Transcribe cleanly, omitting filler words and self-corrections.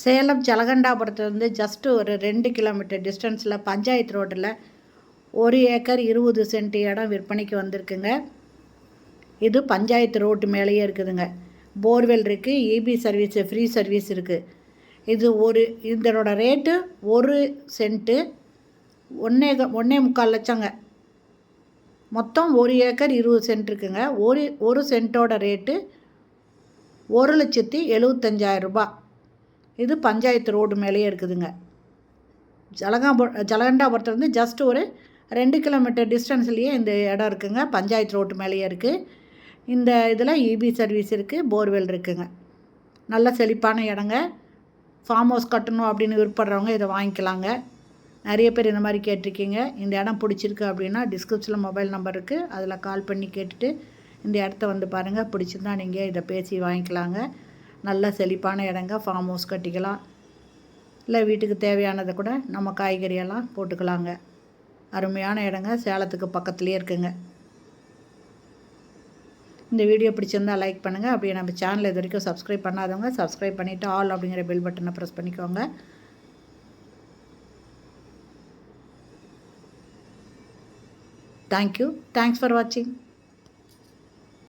Salem ஜலகண்டாபுரத்துலேருந்து just ஒரு 2 kilometre டிஸ்டன்ஸில் பஞ்சாயத்து ரோட்டில் 1 ஏக்கர் 20 சென்ட் இடம் விற்பனைக்கு வந்திருக்குங்க. இது பஞ்சாயத்து ரோட்டு மேலேயே இருக்குதுங்க. போர்வெல் இருக்குது, இபி சர்வீஸு, ஃப்ரீ சர்வீஸ் இருக்குது. இதனோட ரேட்டு 1 சென்ட்டு 1.25 லட்சங்க. மொத்தம் 1 ஏக்கர் 20 சென்ட் இருக்குங்க. ஒரு சென்ட்டோட ரேட்டு 1,75,000 ரூபா. இது பஞ்சாயத்து ரோடு மேலேயே இருக்குதுங்க. ஜலகண்டாபுரத்துலேருந்து ஜஸ்ட் ஒரு 2 கிலோமீட்டர் டிஸ்டன்ஸ்லேயே இந்த இடம் இருக்குங்க. பஞ்சாயத்து ரோட்டு மேலேயே இருக்குது. இந்த இதில் இபி சர்வீஸ் இருக்குது, போர்வெல் இருக்குங்க. நல்ல செழிப்பான இடங்க. ஃபார்ம் ஹவுஸ் கட்டணும் அப்படின்னு விருப்பப்படுறவங்க இதை வாங்கிக்கலாங்க. நிறைய பேர் இந்த மாதிரி கேட்டிருக்கீங்க. இந்த இடம் பிடிச்சிருக்கு அப்படின்னா டிஸ்கிரிப்ஷனில் மொபைல் நம்பர் இருக்குது, அதில் கால் பண்ணி கேட்டுட்டு இந்த இடத்த வந்து பாருங்கள். பிடிச்சிருந்தா நீங்கள் இதை பேசி வாங்கிக்கலாங்க. நல்ல செழிப்பான இடங்க. ஃபார்ம் ஹவுஸ் கட்டிக்கலாம், இல்லை வீட்டுக்கு தேவையானதை கூட நம்ம காய்கறியெல்லாம் போட்டுக்கலாங்க. அருமையான இடங்க. சேலத்துக்கு பக்கத்துலேயே இருக்குங்க. இந்த வீடியோ பிடிச்சிருந்தால் லைக் பண்ணுங்கள். அப்படியே நம்ம சேனல் இது வரைக்கும் சப்ஸ்கிரைப் பண்ணாதவங்க சப்ஸ்கிரைப் பண்ணிவிட்டு ஆல் அப்படிங்கிற பெல் பட்டனை ப்ரெஸ் பண்ணிக்கோங்க. தேங்க்யூ. தேங்க்ஸ் ஃபார் வாட்சிங்.